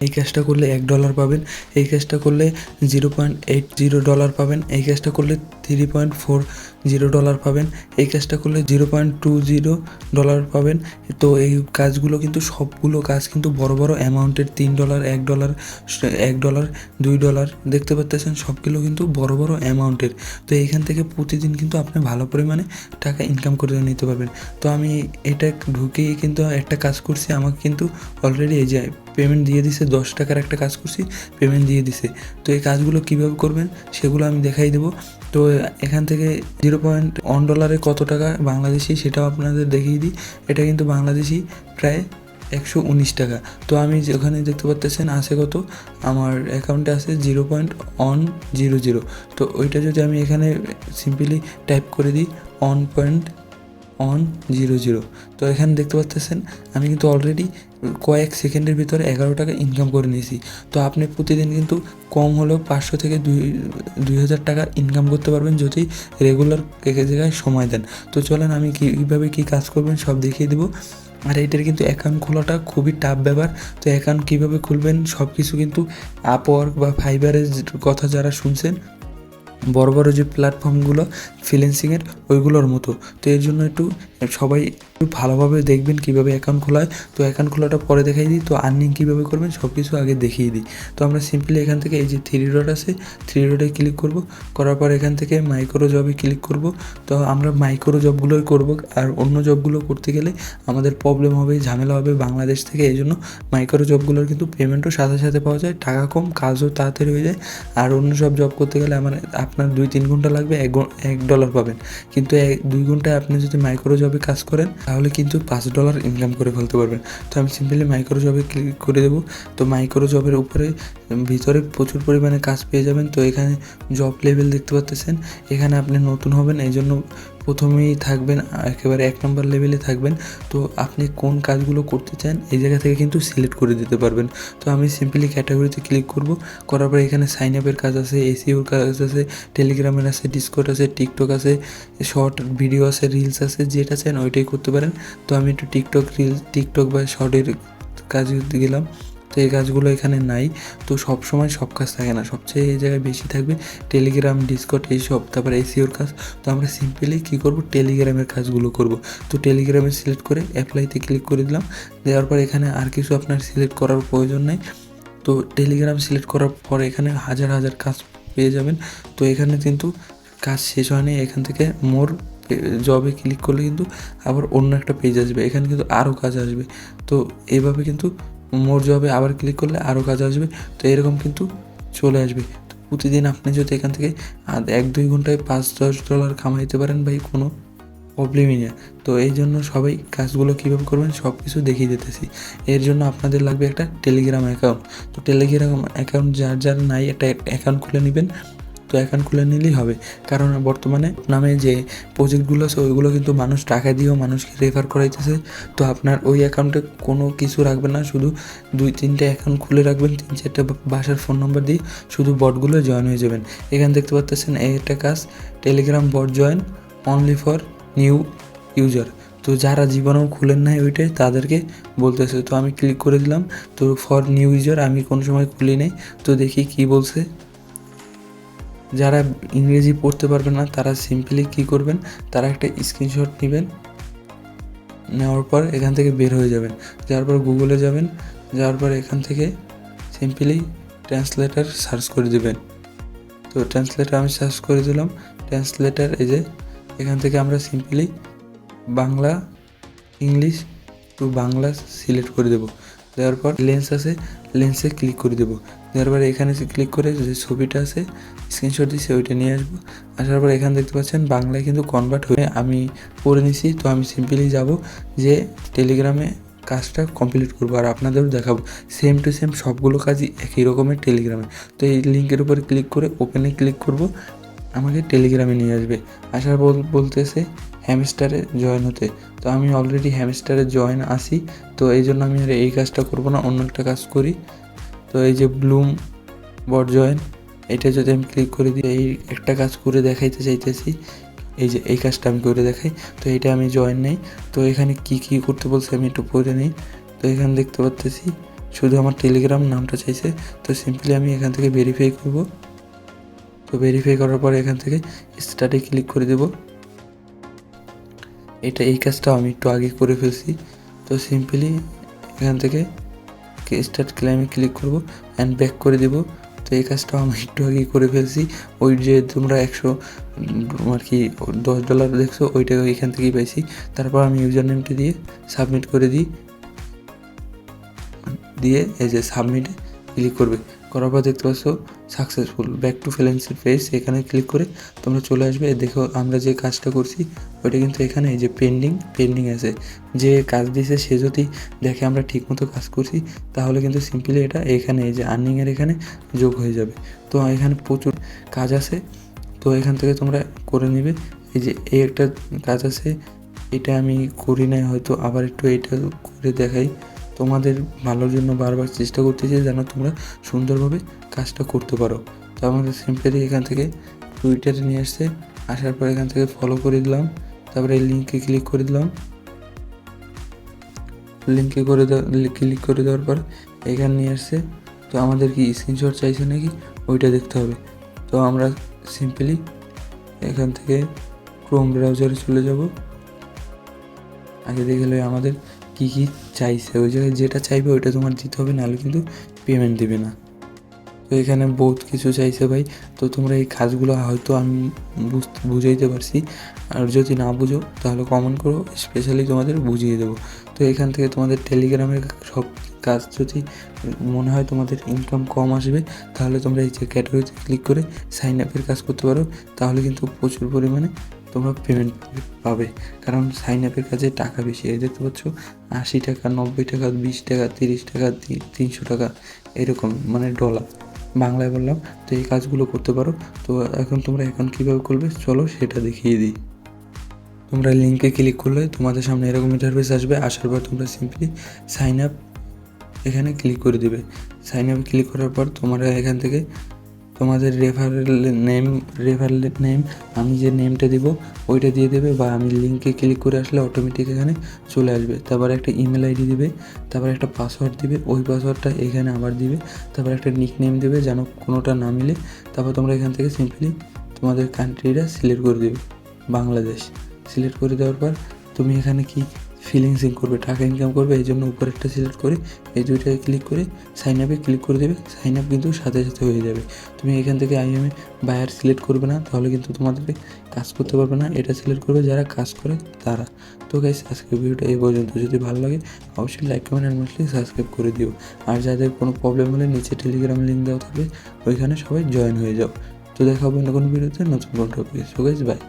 এই কাজটা করলে $1 পাবেন, এই কাজটা করলে $0.80 পাবেন, এই কাজটা করলে $3.40 পাবেন, এই কাজটা করলে $0.20 পাবেন। তো এই কাজগুলো কিন্তু সবগুলো কাজ কিন্তু বড় বড় অ্যামাউন্টের, $3, $1, $1, $2 দেখতে পাচ্ছেন, সবগুলো কিন্তু বড় বড় অ্যামাউন্টের। তো এইখান থেকে প্রতিদিন কিন্তু আপনি ভালো পরিমাণে টাকা ইনকাম করে নিতে পারবেন। তো আমি এটা ঢুকেই কিন্তু একটা কাজ করছি, আমাকে কিন্তু অলরেডি এই যে পেমেন্ট দিয়ে দিছে, $10 একটা কাজ করছি, পেমেন্ট দিয়ে দিছে। তো এই কাজগুলো কীভাবে করবেন সেগুলো আমি দেখাই দেবো। তো এখান থেকে $0.1 কত টাকা বাংলাদেশি সেটাও আপনাদের দেখিয়ে দিই। এটা কিন্তু বাংলাদেশি প্রায় 119 টাকা। তো আমি যেখানে দেখতে পাচ্ছেন আছে কত, আমার অ্যাকাউন্টে আছে 0.100। তো ওইটা যদি আমি এখানে সিম্পলি টাইপ করে দিই 1.100, তো এখানে দেখতে পাচ্ছেন আমি কিন্তু অলরেডি কয়েক সেকেন্ডের ভিতরে $11 ইনকাম করে নিয়েছি। তো আপনি প্রতিদিন কিন্তু কম হলেও 500 থেকে 2000 টাকা ইনকাম করতে পারবেন যদি রেগুলার জায়গায় সময় দেন। তো চলেন আমি কীভাবে কী কাজ করবেন সব দেখিয়ে দেবো। আর এটার কিন্তু অ্যাকাউন্ট খোলাটা খুবই টাফ ব্যাপার। তো অ্যাকাউন্ট কীভাবে খুলবেন সব কিছু কিন্তু আপওয়ার্ক বা ফাইবারের কথা যারা শুনছেন, বড় বড় যে প্ল্যাটফর্মগুলো ফ্রিল্যান্সিংয়ের ওইগুলোর মতো। তো এর জন্য একটু সবাই একটু ভালোভাবে দেখবেন কীভাবে অ্যাকাউন্ট খোলা হয়। তো অ্যাকাউন্ট খোলাটা পরে দেখাই দিই। তো আর্নিং কীভাবে করবেন সব কিছু আগে দেখিয়ে দিই। তো আমরা সিম্পলি এখান থেকে এই যে 3 ডট আছে, 3 ডটে ক্লিক করব, করার পর এখান থেকে মাইক্রো জবে ক্লিক করব। তো আমরা মাইক্রো জবগুলোই করব, আর অন্য জবগুলো করতে গেলে আমাদের প্রবলেম হবে, ঝামেলা হবে বাংলাদেশ থেকে। এই জন্য মাইক্রো জবগুলোর কিন্তু পেমেন্টও সাথে সাথে পাওয়া যায়, টাকা কম, কাজও তাড়াতাড়ি হয়ে যায়। আর অন্য সব জব করতে গেলে আপনার 2-3 ঘন্টা লাগবে, $1 পাবেন। কিন্তু 2 ঘন্টায় আপনি যদি মাইক্রো জবে কাজ করেন তাহলে কিন্তু $5 ইনকাম করে ফেলতে পারবেন। তো আমি সিম্পলি মাইক্রো জবে ক্লিক করে দেবো। তো মাইক্রো জবের উপরে ভিতরে প্রচুর পরিমাণে কাজ পেয়ে যাবেন। তো এখানে জব লেভেল দেখতে পাচ্ছেন, এখানে আপনি নতুন হবেন, এই জন্য প্রথমেই থাকবেন একেবারে 1 নম্বর লেভেলে থাকবেন। তো আপনি কোন কাজগুলো করতে চান এই জায়গা থেকে কিন্তু সিলেক্ট করে দিতে পারবেন। তো আমি সিম্পলি ক্যাটাগরিতে ক্লিক করব, করার পর এখানে সাইন আপের কাজ আছে, এসইওর কাজ আছে, টেলিগ্রামের আছে, ডিসকর্ড আছে, টিকটক আছে, শর্ট ভিডিও আছে, রিলস আছে, যেটা চান ওইটাই করতে পারেন। তো আমি একটু টিকটক বা শর্টের কাজ গেলাম। তো এই কাজগুলো এখানে নাই। তো সব সময় সব কাজ থাকে না, সবচেয়ে এই জায়গায় বেশি থাকবে টেলিগ্রাম, ডিসকর্ড এইসব, তারপরে এসইওর কাজ। তো আমরা সিম্পলি কী করব, টেলিগ্রামের কাজগুলো করব। তো টেলিগ্রামে সিলেক্ট করে অ্যাপ্লাইতে ক্লিক করে দিলাম। দেওয়ার পর এখানে আর কিছু আপনার সিলেক্ট করার প্রয়োজন নেই। তো টেলিগ্রাম সিলেক্ট করার পর এখানে হাজার হাজার কাজ পেয়ে যাবেন। তো এখানে কিন্তু কাজ শেষ হয়নি, এখান থেকে মোর জবে ক্লিক করলে কিন্তু আবার অন্য একটা পেজ আসবে, এখানে কিন্তু আরও কাজ আসবে। তো এইভাবে কিন্তু মোর জবে আবার ক্লিক করলে আরও কাজ আসবে। তো এরকম কিন্তু চলে আসবে। তো প্রতিদিন আপনি যদি এখান থেকে 1-2 ঘন্টায় $5-10 কামাইতে পারেন ভাই, কোনো প্রবলেমই নেই। তো এই জন্য সবাই কাজগুলো কীভাবে করবেন সব কিছু দেখিয়ে দিতেছি। এর জন্য আপনাদের লাগবে একটা টেলিগ্রাম অ্যাকাউন্ট। তো টেলিগ্রাম অ্যাকাউন্ট যার যার নাই একটা অ্যাকাউন্ট খুলে নেবেন। তো অ্যাকাউন্ট খুলে নিলেই হবে, কারণ বর্তমানে নামে যে প্রজেক্টগুলো আছে ওইগুলো কিন্তু মানুষ টাকা দিয়েও মানুষকে রেফার করাইতেছে। তো আপনার ওই অ্যাকাউন্টে কোনো কিছু রাখবেন না, শুধু 2-3টে অ্যাকাউন্ট খুলে রাখবেন, 3-4টা বাসার ফোন নম্বর দিয়ে শুধু বটগুলো জয়েন হয়ে যাবেন। এখানে দেখতে পাচ্ছেন এই একটা কাজ, Telegram bot join only for new user. তো যারা জীবনেও খুলেন নাই ওইটাই তাদেরকে বলতেছে। তো আমি ক্লিক করে দিলাম। তো ফর নিউ ইউজার আমি কোনো সময় খুলি নাই। তো দেখি কি বলছে। যারা ইংরেজি পড়তে পারবেন না তারা সিম্পলি কী করবেন, তারা একটা স্ক্রিনশট নেবেন, নেওয়ার পর এখান থেকে বের হয়ে যাবেন। যাওয়ার পর গুগলে যাবেন, যাওয়ার পর এখান থেকে সিম্পলি ট্রান্সলেটার সার্চ করে দেবেন। তো ট্রান্সলেটার আমি সার্চ করে দিলাম। ট্রান্সলেটার এই যে এখান থেকে আমরা simply Bangla English to Bangla select করে দেবো। দেওয়ার পর লেন্স আছে, লেন্সে ক্লিক করে দেবো। দেওয়ার পরে এখানে ক্লিক করে যে ছবিটা আছে স্ক্রিনশট দিয়েছি ওইটা নিয়ে আসবো। আসার পর এখানে দেখতে পাচ্ছেন বাংলায় কিন্তু কনভার্ট হয়ে আমি পড়ে নিছি। তো আমি সিম্পলি যাব যে টেলিগ্রামে কাজটা কমপ্লিট করবো আর আপনাদেরও দেখাবো। সেম টু সেম সবগুলো কাজই একই রকমের টেলিগ্রামে। তো এই লিঙ্কের উপরে ক্লিক করে ওপেনে ক্লিক করব, আমাকে টেলিগ্রামে নিয়ে আসবে। আসার পর বলতেছে হ্যামস্টারে জয়েন হতে। তো আমি অলরেডি হ্যামস্টারে জয়েন আসি। তো এই জন্য আমি আর এই কাজটা করব না, অন্য একটা কাজ করি। তো এই যে ব্লুম বট জয়েন, এটা যদি আমি ক্লিক করে দিই, এই একটা কাজ করে দেখাইতে চাইতেছি, এই যে এই কাজটা আমি করে দেখাই। তো এটা আমি জয়েন নেই। তো এখানে কি কি করতে বলছে আমি একটু পড়ে নিই। তো এখানে দেখতে পাচ্ছি শুধু আমার টেলিগ্রাম নামটা চাইছে। তো সিম্পলি আমি এখান থেকে ভেরিফাই করব। তো ভেরিফাই করার পর এখান থেকে স্টার্টে ক্লিক করে দেব। এই কাজটা আমি একটু আগে করে ফেলছি। তো সিম্পলি এখান থেকে স্টার্ট ক্লাইমে ক্লিক করব অ্যান্ড ব্যাক করে দেব। তো এই কাজটাও আমি একটু আগেই করে ফেলছি। ওই যে তোমরা 100 আর কি $10 দেখছো, ওইটা এখান থেকেই পাইছি। তারপর আমি ইউজার নেমটি দিয়ে সাবমিট করে দিই। এই যে সাবমিটে ক্লিক করবে, করার পর দেখতে পাচ্ছ successful back to freelancer page. এখানে ক্লিক করে তোমরা চলে আসবে। দেখো আমরা যে কাজটা করছি ওইটা কিন্তু এখানে এই যে পেন্ডিং আছে। যে কাজ দিয়েছে সে যদি দেখে আমরা ঠিকমতো কাজ করছি তাহলে কিন্তু সিম্পলি এটা এখানে এই যে আর্নিংয়ের এখানে যোগ হয়ে যাবে। তো এখানে প্রচুর কাজ আছে, তো এখান থেকে তোমরা করে নিবে। এই যে এই একটা কাজ আছে, এটা আমি করি নাই, হয়তো আবার একটু এটা করে দেখাই। তোমাদের ভালোর জন্য বারবার চেষ্টা করতেছি যেন তোমরা সুন্দরভাবে কাজটা করতে পারো। তো আমাদের সিম্পলি এখান থেকে টুইটারে নিয়ে আসছে। আসার পর এখান থেকে ফলো করে দিলাম, তারপরে এই লিঙ্কে ক্লিক করে দিলাম। ক্লিক করে দেওয়ার পর এখানে নিয়ে আসছে। তো আমাদের কি স্ক্রিনশট চাইছে নাকি ওইটা দেখতে হবে। তো আমরা সিম্পলি এখান থেকে ক্রোম ব্রাউজারে চলে যাব। আগে দেখলে আমাদের কী কী চাইছে, ওই জায়গায় যেটা চাইবে ওইটা তোমার দিতে হবে, নাহলে কিন্তু পেমেন্ট দেবে না। তো এখানে বহুত কিছু চাইছে ভাই। তো তোমরা এই কাজগুলো হয়তো আমি বুঝাইতে পারছি, আর যদি না বুঝো তাহলে কমেন্ট করো, স্পেশালি তোমাদের বুঝিয়ে দেবো। তো এখান থেকে তোমাদের টেলিগ্রামের সব কাজ যদি মনে হয় তোমাদের ইনকাম কম আসবে, তাহলে তোমরা এই যে ক্যাটাগরিতে ক্লিক করে সাইন আপের কাজ করতে পারো। তাহলে কিন্তু প্রচুর পরিমাণে তোমরা পেমেন্ট পাবে, কারণ সাইন আপের কাজে টাকা বেশি। এই দেখতে পাচ্ছ 80 টাকা, 90 টাকা, 20 টাকা, 30 টাকা, 300 টাকা, এরকম মানে ডলার, বাংলায় বললাম। তো এই কাজগুলো করতে পারো। তো তোমরা কীভাবে করবে চলো সেটা দেখিয়ে দিই। তোমরা লিঙ্কে ক্লিক করলে তোমাদের সামনে এরকম ইন্টারফেস আসবে। আসার পর তোমরা সিম্পলি সাইন আপ এখানে ক্লিক করে দেবে। সাইন আপ ক্লিক করার পর তোমরা এখান থেকে তোমাদের রেফারেল নেম আমি যে নেমটা দিব ওইটা দিয়ে দেবে, বা আমি লিঙ্কে ক্লিক করে আসলে অটোমেটিক এখানে চলে আসবে। তারপর একটা ইমেল আইডি দিবে, তারপর একটা পাসওয়ার্ড দিবে, ওই পাসওয়ার্ডটা এখানে আবার দিবে, তারপর একটা নিক নেম দেবে যেন কোনোটা না মিলে। তারপর তোমরা এখান থেকে সিম্পলি তোমাদের কান্ট্রিটা সিলেক্ট করে দেবে, বাংলাদেশ সিলেক্ট করে দেওয়ার পর তুমি এখানে কি ফ্রিল্যান্সিং করবে, টাকা ইনকাম করবে, এই জন্য উপরে একটা সিলেক্ট করে এই দুইটাকে ক্লিক করে সাইন আপে ক্লিক করে দেবে। সাইন আপ কিন্তু সাথে সাথে হয়ে যাবে। তুমি এখান থেকে আইএমএ বায়ার সিলেক্ট করবে না, তাহলে কিন্তু তোমাদেরকে কাজ করতে পারবে না। এটা সিলেক্ট করবে যারা কাজ করে তারা। তো গাইস আজকের ভিডিওটা এই পর্যন্ত। যদি ভালো লাগে অবশ্যই like comment and mostly subscribe করে দিও। আর যাদের কোনো প্রবলেম হলে নিচে টেলিগ্রাম লিঙ্ক দেওয়া থাকবে, ওইখানে সবাই জয়েন হয়ে যাও। তো দেখা হবে অন্য কোনো ভিডিওতে নতুন কোনো টপিকে। So guys bye.